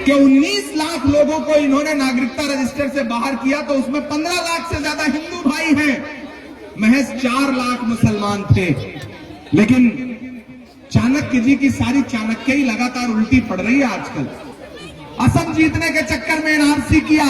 कि 19 लाख लोगों को इन्होंने नागरिकता रजिस्टर से बाहर किया, तो उसमें 15 लाख से ज्यादा हिंदू भाई हैं, महज 4 लाख मुसलमान थे। लेकिन चाणक्य जी की सारी चाणक्य ही लगातार उल्टी पड़ रही है आजकल। असम जीतने के चक्कर में एनआरसी किया,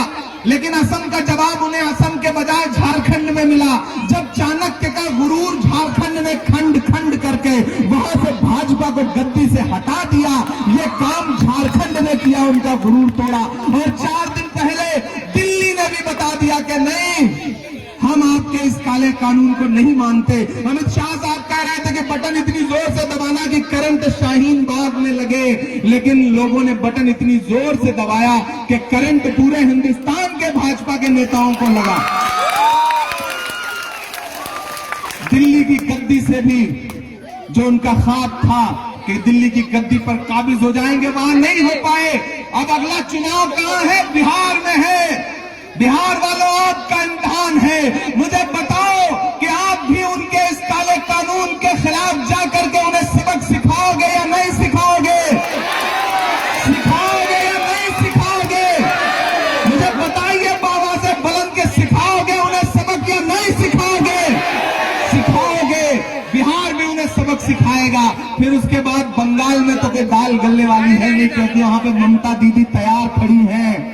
लेकिन असम का जवाब उन्हें असम के बजाय झारखंड में मिला। जब चाणक्य का गुरूर झारखंड में खंड खंड करके वहां से भाजपा को गद्दी से हटा दिया, ये काम झारखंड ने किया, उनका गुरूर तोड़ा। और 4 दिन पहले दिल्ली ने भी बता दिया कि नहीं, हम आपके इस काले कानून को नहीं मानते। अमित शाह साहब कह रहे थे कि बटन इतनी जोर से दबाना कि करंट शाहीन बाग में लगे, लेकिन लोगों ने बटन इतनी जोर से दबाया कि करंट पूरे हिंदुस्तान के भाजपा के नेताओं को लगा। दिल्ली की गद्दी से भी जो उनका ख्वाब था कि दिल्ली की गद्दी पर काबिज हो जाएंगे, वहां नहीं हो पाए। अब अगला चुनाव कहां है? बिहार में है। बिहार वालों, आपका इम्तिहान है। मुझे बताओ कि आप भी उनके इस काले कानून के खिलाफ जाकर के उन्हें सबक सिखाओगे या नहीं सिखाओगे? सिखाओगे या नहीं सिखाओगे? मुझे बताइए, बाबा से बुलंद के सिखाओगे उन्हें सबक या नहीं सिखाओगे? सिखाओगे। बिहार में उन्हें सबक सिखाएगा। फिर उसके बाद बंगाल में तो कोई दाल गलने वाली है नहीं, क्योंकि वहां पे ममता दीदी तैयार खड़ी है।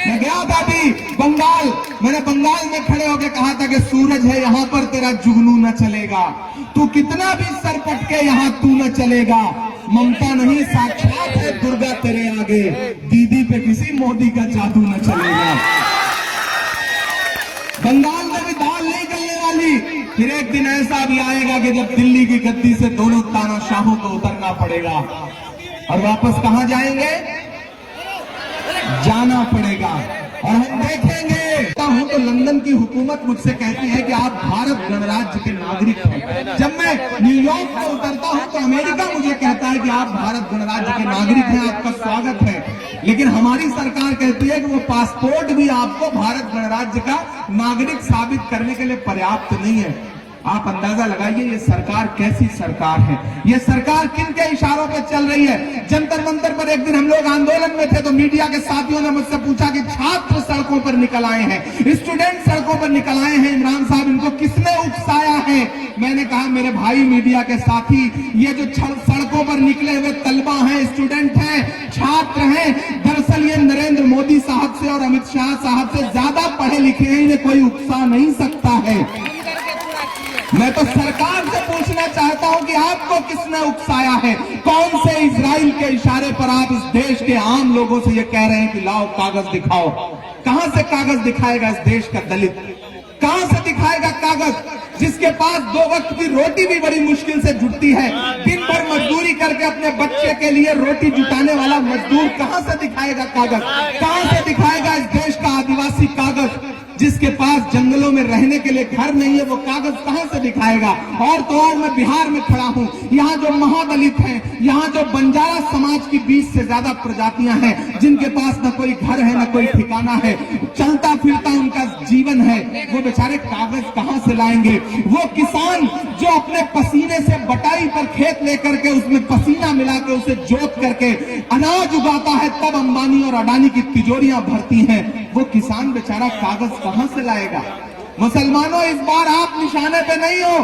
मैं गया था अभी बंगाल, मैंने बंगाल में खड़े होकर कहा था कि सूरज है यहाँ पर, तेरा जुगनू न चलेगा। तू कितना भी सर पटके यहाँ तू न चलेगा। ममता नहीं, साक्षात है दुर्गा तेरे आगे। दीदी पे किसी मोदी का जादू न चलेगा। बंगाल में भी दाल नहीं गलने वाली। फिर एक दिन ऐसा भी आएगा कि जब दिल्ली की गद्दी से दोनों तानाशाहों को उतरना पड़ेगा और वापस कहां जाएंगे? जाना पड़ेगा। और हम देखेंगे। हूं तो लंदन की हुकूमत मुझसे कहती है कि आप भारत गणराज्य के नागरिक हैं। जब मैं न्यूयॉर्क में उतरता हूं तो अमेरिका मुझे कहता है कि आप भारत गणराज्य के नागरिक हैं, आपका स्वागत है। लेकिन हमारी सरकार कहती है कि वो पासपोर्ट भी आपको भारत गणराज्य का नागरिक साबित करने के लिए पर्याप्त नहीं है। आप अंदाजा लगाइए ये सरकार कैसी सरकार है। ये सरकार किन के इशारों पर चल रही है? जंतर मंतर पर एक दिन हम लोग आंदोलन में थे तो मीडिया के साथियों ने मुझसे पूछा कि छात्र सड़कों पर निकल आए हैं, स्टूडेंट सड़कों पर निकल आए हैं, इमरान साहब इनको किसने उकसाया है? मैंने कहा मेरे भाई मीडिया के साथी, ये जो सड़कों पर निकले हुए तलबा हैं, स्टूडेंट हैं, छात्र हैं, दरअसल ये नरेंद्र मोदी साहब से और अमित शाह साहब से ज्यादा पढ़े लिखे हैं, इन्हें कोई उकसा नहीं सकता है। मैं तो सरकार से पूछना चाहता हूं कि आपको किसने उकसाया है? कौन से इजराइल के इशारे पर आप इस देश के आम लोगों से ये कह रहे हैं कि लाओ कागज दिखाओ? कहां से कागज दिखाएगा इस देश का दलित? कहां से दिखाएगा कागज? जिसके पास 2 वक्त की रोटी भी बड़ी मुश्किल से जुटती है, दिन भर मजदूरी करके अपने बच्चे के लिए रोटी जुटाने वाला मजदूर कहां से दिखाएगा कागज? कहां से दिखाएगा इस देश का आदिवासी कागज? जिसके पास जंगलों में रहने के लिए घर नहीं है, वो कागज कहां से दिखाएगा? और तो और मैं बिहार में खड़ा हूं, यहाँ जो महादलित हैं, यहाँ जो बंजारा समाज की 20 से ज्यादा प्रजातियां हैं, जिनके पास न कोई घर है न कोई ठिकाना है, चलता फिरता उनका जीवन है, वो बेचारे कागज कहां से लाएंगे? वो किसान जो अपने पसीने से बटाई पर खेत लेकर के उसमें पसीना मिला के उसे जोत करके अनाज उगाता है, तब अंबानी और अडानी की तिजोरियां भरती हैं, वो किसान बेचारा कागज कहां से लाएगा? मुसलमानों, इस बार आप निशाने पे नहीं हो।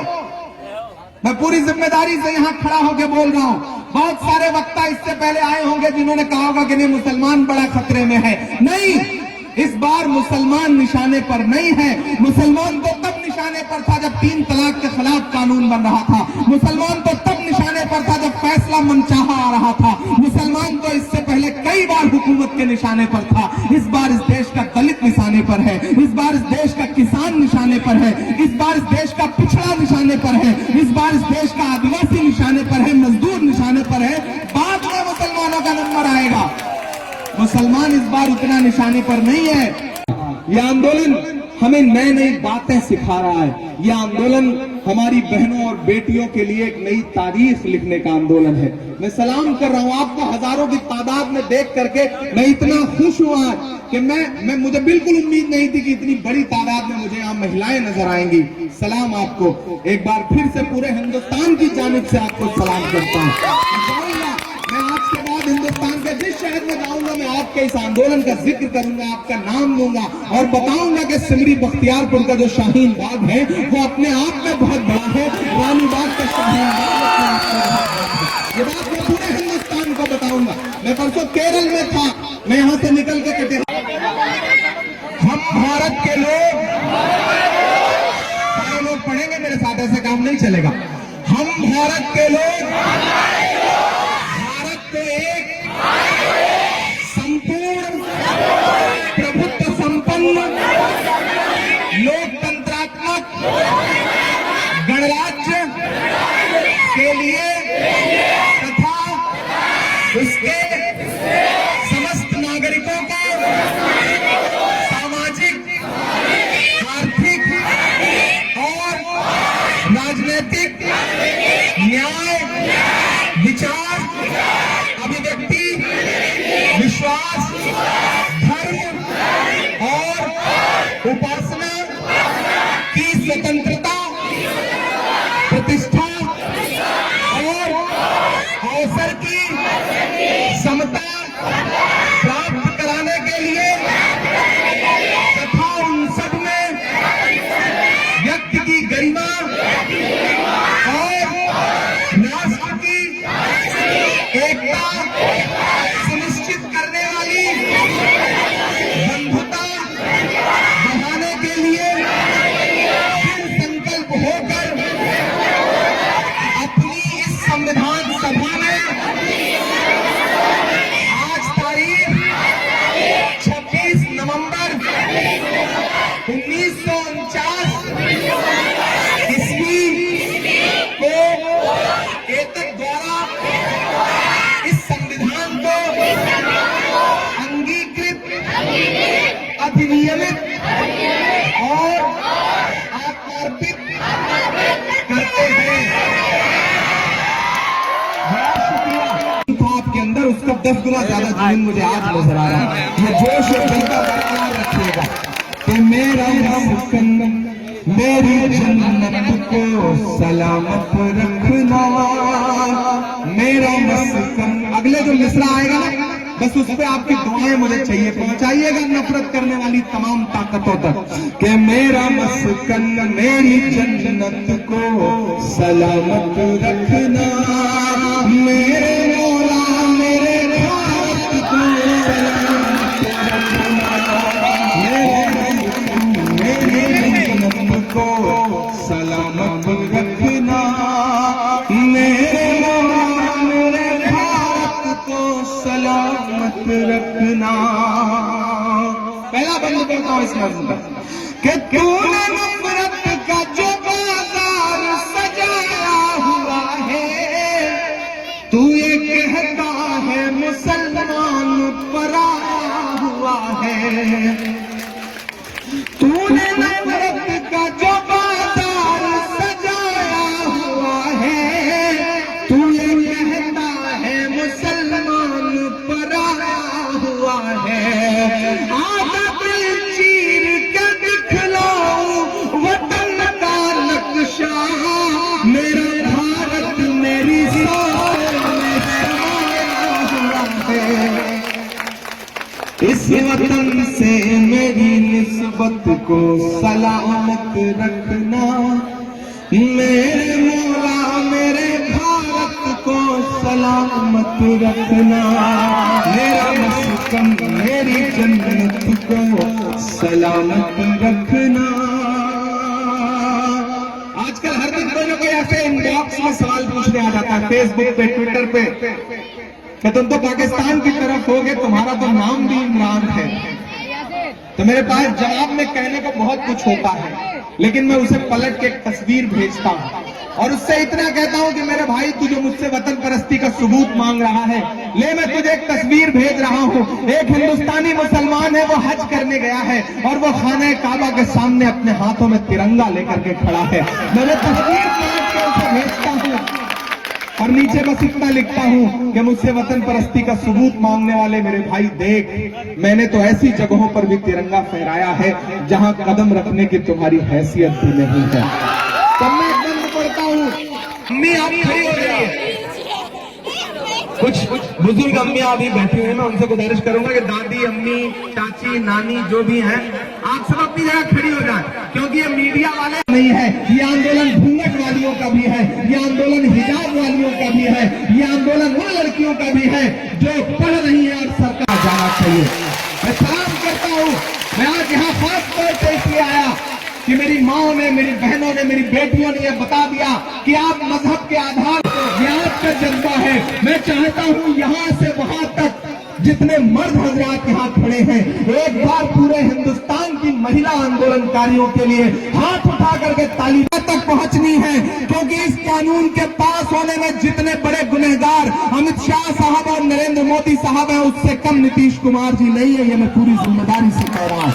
मैं पूरी जिम्मेदारी से यहां खड़ा होकर बोल रहा हूं। बहुत सारे वक्ता इससे पहले आए होंगे जिन्होंने कहा होगा कि नहीं मुसलमान बड़ा खतरे में है। नहीं, इस बार मुसलमान निशाने पर नहीं है। मुसलमान तो तब निशाने पर था जब 3 तलाक के खिलाफ कानून बन रहा था। मुसलमान तो तब निशाने पर था जब फैसला मनचाहा आ रहा था। मुसलमान तो इससे पहले कई बार हुकूमत के निशाने पर था। इस बार इस देश का दलित निशाने पर है, इस बार इस देश का किसान निशाने पर है, इस बार इस देश का पिछड़ा निशाने पर है, इस बार इस देश का आदिवासी निशाने पर है, मजदूर निशाने पर है। बाद में मुसलमानों का नंबर आएगा। मुसलमान इस बार उतना निशाने पर नहीं है। यह आंदोलन हमें नई नई बातें सिखा रहा है। यह आंदोलन हमारी बहनों और बेटियों के लिए एक नई तारीख लिखने का आंदोलन है। मैं सलाम कर रहा हूं आपको हजारों की तादाद में देख करके मैं इतना खुश हूं आज कि मुझे बिल्कुल उम्मीद नहीं थी कि इतनी बड़ी तादाद में मुझे यहाँ महिलाएं नजर आएंगी। सलाम आपको एक बार फिर से पूरे हिंदुस्तान की जानिब से आपको सलाम करता हूँ। मैं आज के बाद हिंदुस्तान के जिस शहर में जाऊंगा, मैं आपके इस आंदोलन का जिक्र करूंगा, आपका नाम लूंगा और बताऊंगा कि सिमरी बख्तियारपुर का जो शाहीन बाग है वो अपने आप में बहुत बड़ा है। रानी बाग का शाहीन बाग अपने आप में बहुत बड़ा है। ये बात मैं पूरे हिंदुस्तान को बताऊंगा। मैं परसों केरल में था, मैं यहाँ से निकल के कटे, हम भारत के लोग, सारे लोग पढ़ेंगे मेरे साथ, ऐसे काम नहीं चलेगा। हम भारत के लोग भारत को एक संपूर्ण प्रभुत्व संपन्न लोकतंत्रात्मक गणराज्य के लिए तथा उसके समस्त नागरिकों को सामाजिक, आर्थिक और राजनीतिक न्याय, विचार, अभिव्यक्ति, विश्वास, धर्म और उपासना की स्वतंत्रता, प्रतिष्ठा और अवसर की समता प्राप्त कराने के लिए तथा उन सब में व्यक्ति की गरिमा और राष्ट्र की एकता सुनिश्चित करने वाली बंधुता बढ़ाने के लिए दृढ़ संकल्प होकर अपनी इस संविधान सभा में आज तारीख 26 नवंबर 1949 ईस्वी को केतक द्वारा इस संविधान को अंगीकृत, अधिनियमित और आत्मार्पित करते हैं। बड़ा शुक्रिया। तो आपके अंदर उसका 10 गुना ज्यादा जुनून मुझे आज नजर आ रहा है। ये जोश और जज्बा बरकरार रखिएगा कि मेरा मस्कन मेरी जन्नत को सलामत रखना, मेरा मस्कन। अगले जो मिसरा आएगा ना, बस उस पे आपकी दुआएं मुझे चाहिए, पहुंचाइएगा नफरत करने वाली तमाम ताकतों तक कि मेरा मस्कन मेरी जन्नत को सलामत रखना, मेरे मौला मेरे भारत को सलामत रखना, मेरी जन्नत को सलामत रखना, मेरे मौला मेरे भारत को सलामत रखना। पहला बंद करता हूं इस मर्ज का कि तूने नफरत का जो बाजार सजाया हुआ है, तू ये कहता है मुसलमान पराया हुआ है, तूने नफरत का जो बाजार सजाया हुआ है, तू ये कहता है मुसलमान पराया हुआ है। आधा दिल चीर के दिखलाऊं वतन का नक्शा, मेरा भारत मेरी सोच में समाया हुआ है, इस वतन से मेरी निस्बत को सलामत रखना, मेरे मौला मेरे भारत को सलामत रखना, मेरा मस्कन मेरी जन्नत को सलामत रखना। आजकल हर दिन कोई ना कोई ऐसे इनबॉक्स में सवाल पूछने आ जाता है, फेसबुक पे, ट्विटर पे, कि तुम तो पाकिस्तान की तरफ होगे, तुम्हारा तो नाम भी इमरान है। तो मेरे पास जवाब में कहने को बहुत कुछ होता है, लेकिन मैं उसे पलट के एक तस्वीर भेजता हूं और उससे इतना कहता हूं कि मेरे भाई तू जो मुझसे वतन परस्ती का सबूत मांग रहा है, ले मैं तुझे एक तस्वीर भेज रहा हूं। एक हिंदुस्तानी मुसलमान है, वो हज करने गया है और वो खाने काबा के सामने अपने हाथों में तिरंगा लेकर के खड़ा है। मैंने तस्वीर काट के उसे भेजता हूं और नीचे बस इतना लिखता हूं कि मुझसे वतन परस्ती का सबूत मांगने वाले मेरे भाई देख, मैंने तो ऐसी जगहों पर भी तिरंगा फहराया है जहां कदम रखने की तुम्हारी हैसियत भी नहीं है। तब मैं बंद पढ़ता हूं, अम्मी आप खड़ी हो जाइए। कुछ बुजुर्ग अम्मियां अभी बैठी हुई हैं, मैं उनसे गुजारिश करूंगा कि दादी, अम्मी, चाची, नानी जो भी हैं, आप सब अपनी जगह खड़ी हो जाएं, क्योंकि ये मीडिया वाले नहीं है। ये आंदोलन घूंघट वालियों का भी है, ये आंदोलन हिजाब वालियों का भी है, ये आंदोलन उन लड़कियों का भी है जो पढ़ रही है और सरकार जाना चाहिए। मैं सलाम करता हूँ। मैं आज यहाँ खास तौर से इसलिए आया कि मेरी माओ ने, मेरी बहनों ने, मेरी बेटियों ने यह बता दिया कि आप मजहब के आधार पर, यह आपका जज्बा है। मैं चाहता हूं यहाँ से वहां तक जितने मर्द हजरात यहाँ खड़े हैं, एक बार पूरे हिंदुस्तान की महिला आंदोलनकारियों के लिए हाथ उठा करके तालिबां तक पहुंचनी है, क्योंकि इस कानून के पास होने में जितने बड़े गुनहगार अमित शाह साहब और नरेंद्र मोदी साहब हैं, उससे कम नीतीश कुमार जी नहीं है। ये मैं पूरी जिम्मेदारी से कह रहा हूं।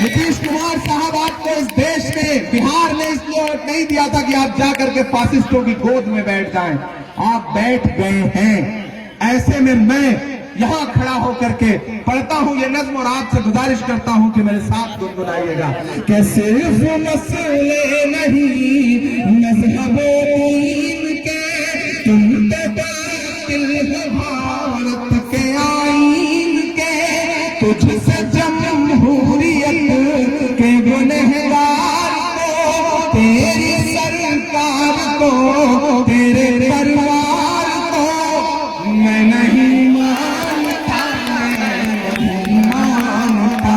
नीतीश कुमार साहब आपको इस देश में, बिहार ने इसलिए वोट नहीं दिया था कि आप जाकर के फासिस्टों की गोद में बैठ जाएं। आप बैठ गए हैं। ऐसे में मैं यहां खड़ा होकर के पढ़ता हूं ये नज्म और आपसे गुजारिश करता हूं कि मेरे साथ गुनगुनाइएगा। कि सिर्फ मसले नहीं मज़हब-ए-दीन के, तुम तो कातिल हो भारत के आईन के, तुझसे जमहूरियत के गुनहगार को, तेरी सरकार को, तेरे परिवार को मैं नहीं मानता, मैं नहीं मानता,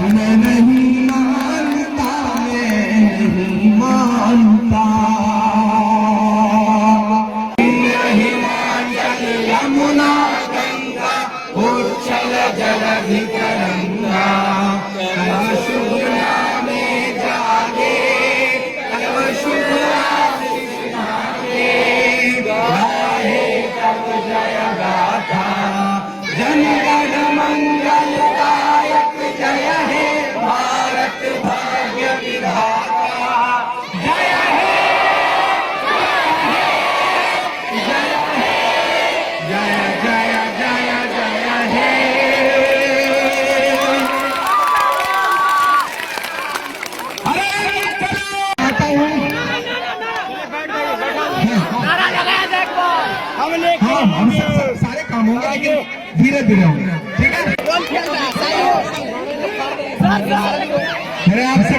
मैं नहीं मानता, मैं नहीं मानता। नहीं मानता यमुना गंगा, उच्छल जलधितरंगा, कलम शुभ नामे जागे, कलम शुभ नामे गाहे तब जय गाथा, जनगण मंगलदायक जय हे भारत भाग्य विधाता, जय हे, जय हे, जय जय जय जय हे। हाँ, हम सारे काम होंगे लेकिन धीरे धीरे होंगे, ठीक है। मेरे आपसे